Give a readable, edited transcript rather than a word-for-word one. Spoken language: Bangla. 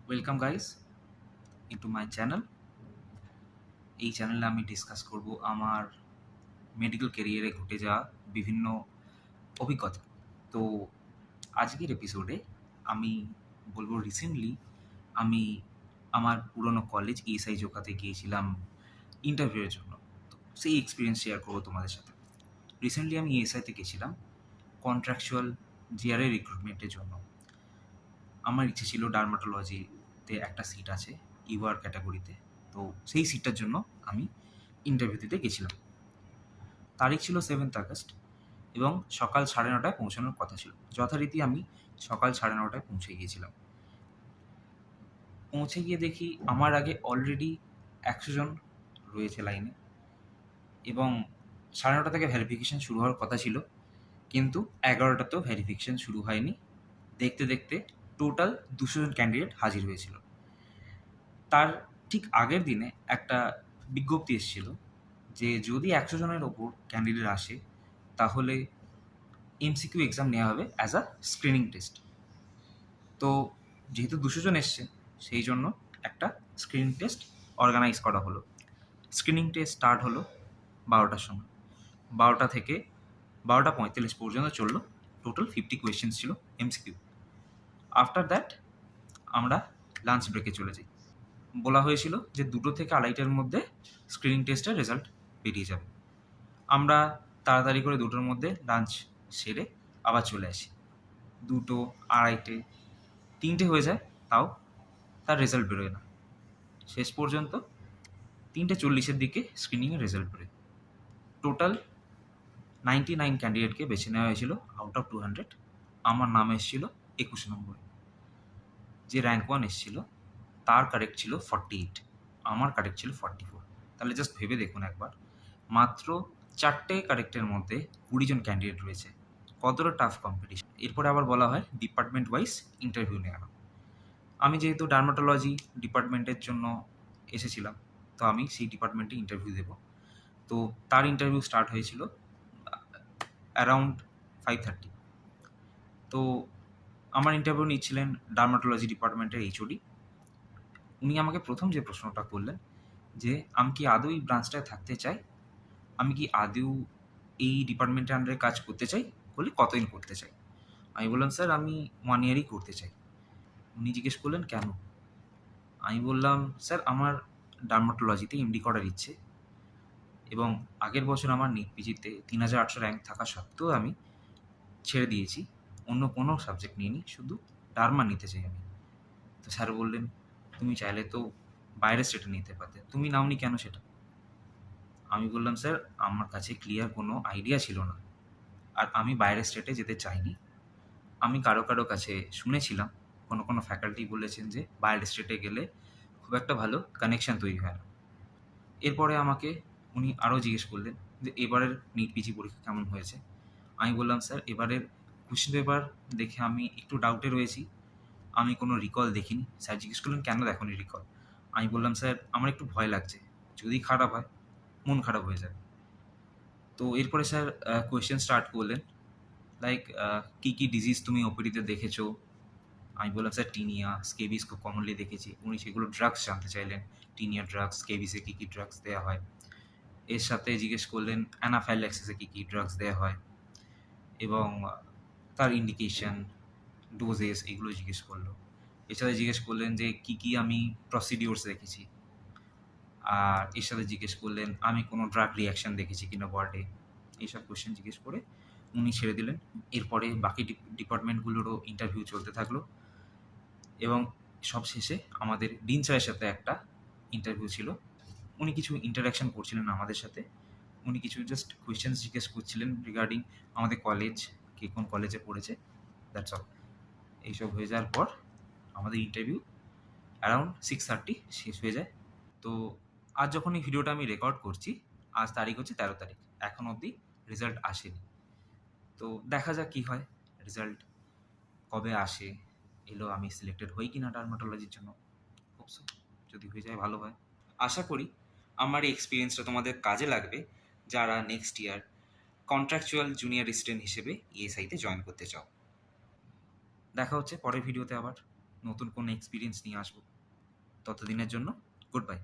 Welcome guys into my channel. এই চ্যানেলে আমি ডিসকাস করব আমার মেডিকেল ক্যারিয়ারে ঘটে যাওয়া বিভিন্ন অভিজ্ঞতা। তো আজকের এপিসোডে আমি বলবো রিসেন্টলি আমি আমার পুরনো কলেজ ইএসআই জোকাতে গিয়েছিলাম ইন্টারভিউয়ের জন্য। তো সেই এক্সপিরিয়েন্স শেয়ার করবো তোমাদের সাথে। রিসেন্টলি আমি ইএসআইতে গেছিলাম কন্ট্রাকচুয়াল জিআরএ রিক্রুটমেন্টের জন্য। আমার ইচ্ছে ছিল ডার্মাটোলজিতে একটা সিট আছে ইউআর ক্যাটাগরিতে, তো সেই সিটটার জন্য আমি ইন্টারভিউ দিতে গেছিলাম। তারিখ ছিল 7th আগস্ট এবং সকাল 9:30টায় পৌঁছানোর কথা ছিল। যথারীতি আমি সকাল 9:30টায় পৌঁছে গিয়েছিলাম। পৌঁছে গিয়ে দেখি আমার আগে অলরেডি 100 জন রয়েছে লাইনে এবং 9:30 থেকে ভেরিফিকেশান শুরু হওয়ার কথা ছিল, কিন্তু 11টাতেও ভেরিফিকেশান শুরু হয়নি। দেখতে দেখতে টোটাল 200 জন ক্যান্ডিডেট হাজির হয়েছিল। তার ঠিক আগের দিনে একটা বিজ্ঞপ্তি এসেছিল যে যদি 100 জনের ওপর ক্যান্ডিডেট আসে তাহলে এমসিকিউ এক্সাম নেওয়া হবে অ্যাজ আ স্ক্রিনিং টেস্ট। তো যেহেতু 200 জন এসছে সেই জন্য একটা স্ক্রিনিং টেস্ট অর্গানাইজ করা হলো। স্ক্রিনিং টেস্ট স্টার্ট হলো 12টার সময়। 12টা থেকে 12টা 45 পর্যন্ত চললো। টোটাল 50 কোয়েশ্চেন্স ছিল এমসিকিউ। আফটার দ্যাট আমরা লাঞ্চ ব্রেকে চলে যাই। বলা হয়েছিল যে 2টো থেকে 2:30টার মধ্যে স্ক্রিনিং টেস্টের রেজাল্ট বেরিয়ে যাবে। আমরা তাড়াতাড়ি করে 2টোর মধ্যে লাঞ্চ সেরে আবার চলে আসি। 2টো, 2:30, 3টে হয়ে যায়, তাও তার রেজাল্ট বেরোয় না। শেষ পর্যন্ত 3:40-এর দিকে স্ক্রিনিংয়ের রেজাল্ট বেরোয়। টোটাল 99 ক্যান্ডিডেটকে বেছে নেওয়া হয়েছিল আউট অফ 200। আমার নাম এসেছিল 21 নম্বরে। যে র্যাঙ্ক 1 এসেছিল তার কারেক্ট ছিল 48, আমার কারেক্ট ছিল 44। তাহলে জাস্ট ভেবে দেখুন একবার, মাত্র 4টে কারেক্টের মধ্যে 20 জন ক্যান্ডিডেট রয়েছে। কতটা টাফ কম্পিটিশন। এরপরে আবার বলা হয় ডিপার্টমেন্ট ওয়াইজ ইন্টারভিউ নেওয়া। আমি যেহেতু ডার্মাটোলজি ডিপার্টমেন্টের জন্য এসেছিলাম, তো আমি সেই ডিপার্টমেন্টে ইন্টারভিউ দেব। তো তার ইন্টারভিউ স্টার্ট হয়েছিল অ্যারাউন্ড 5:30। তো আমার ইন্টারভিউ নিচ্ছিলেন ডার্মাটোলজি ডিপার্টমেন্টের এইচওডি। উনি আমাকে প্রথম যে প্রশ্নটা করলেন যে আমি কি আদৌ এই ব্রাঞ্চটায় থাকতে চাই, আমি কি আদৌ এই ডিপার্টমেন্টের আন্ডারে কাজ করতে চাই, বলে কতদিন করতে চাই। আমি বললাম স্যার আমি 1 ইয়ারই করতে চাই। উনি জিজ্ঞেস করলেন কেন। আমি বললাম স্যার আমার ডার্মাটোলজিতে এমডি করার ইচ্ছে এবং আগের বছর আমার নিট পিজিতে 3800 র্যাঙ্ক থাকা সত্ত্বেও আমি ছেড়ে দিয়েছি, অন্য কোনো সাবজেক্ট নিইনি, শুধু ডার্মা নিতে চাই আমি। তো স্যার বললেন তুমি চাইলে তো বাইরের স্টেটে নিতে পারতে, তুমি নাওনি কেন সেটা। আমি বললাম স্যার আমার কাছে ক্লিয়ার কোনো আইডিয়া ছিল না, আর আমি বাইরের স্টেটে যেতে চাইনি। আমি কারো কাছে শুনেছিলাম, কোনো ফ্যাকাল্টি বলেছেন যে বাইরের স্টেটে গেলে খুব একটা ভালো কানেকশান তৈরি হয় না। এরপরে আমাকে উনি আরও জিজ্ঞেস করলেন যে এবারের নিট পিজি পরীক্ষা কেমন হয়েছে। আমি বললাম স্যার এবারের কোশ্চেন পেপার দেখে আমি একটু ডাউটে রয়েছি, আমি কোনো রিকল দেখিনি। স্যার জিজ্ঞেস করলেন কেন দেখোনি রিকল। আমি বললাম স্যার আমার একটু ভয় লাগছে, যদি খারাপ হয় মন খারাপ হয়ে যাবে। তো এরপরে স্যার কোয়েশ্চেন স্টার্ট করলেন লাইক কী কী ডিজিজ তুমি ওপিডিতে দেখেছো। আমি বললাম স্যার টিনিয়া, স্কেবিস খুব কমনলি দেখেছি। উনি সেগুলো ড্রাগস জানতে চাইলেন, টিনিয়া ড্রাগস, স্কেবিসে কী কী ড্রাগস দেওয়া হয়। এর সাথে জিজ্ঞেস করলেন অ্যানাফাইল্যাক্সিসে কী কী ড্রাগস দেওয়া হয় এবং তার ইন্ডিকেশন, ডোজেস, এগুলো জিজ্ঞেস করলো। এর সাথে জিজ্ঞেস করলেন যে কী কী আমি প্রসিডিওর্স দেখেছি, আর এর সাথে জিজ্ঞেস করলেন আমি কোনো ড্রাগ রিয়াকশান দেখেছি কিনা ওয়ার্ডে। এইসব কোয়েশ্চেন জিজ্ঞেস করে উনি ছেড়ে দিলেন। এরপরে বাকি ডিপার্টমেন্টগুলোরও ইন্টারভিউ চলতে থাকলো এবং সব শেষে আমাদের ডিন স্যারের সাথে একটা ইন্টারভিউ ছিল। উনি কিছু ইন্টারাকশান করছিলেন আমাদের সাথে, উনি কিছু জাস্ট কোয়েশ্চেন্স জিজ্ঞেস করছিলেন রিগার্ডিং আমাদের কলেজ, কে কোন কলেজে পড়েছে, দ্যাটস অল। এইসব হয়ে যাওয়ার পর আমাদের ইন্টারভিউ অ্যারাউন্ড 6:30 শেষ হয়ে যায়। তো আজ যখন এই ভিডিওটা আমি রেকর্ড করছি, আজ তারিখ হচ্ছে 13 তারিখ, এখন অবধি রেজাল্ট আসেনি। তো দেখা যাক কী হয়, রেজাল্ট কবে আসে, এলো আমি সিলেক্টেড হই কি না ডার্মাটোলজির জন্য। হোপসো, যদি হয়ে যায় ভালো হয়। আশা করি আমার এই এক্সপিরিয়েন্সটা তোমাদের কাজে লাগবে যারা next year contractual junior resident হিসেবে ইএসআইতে জয়েন করতে চাও। দেখা হচ্ছে পরের ভিডিওতে আবার। নতুন কোনো এক্সপিরিয়েন্স নিয়ে আসবো। ততদিনের জন্য গুড বাই।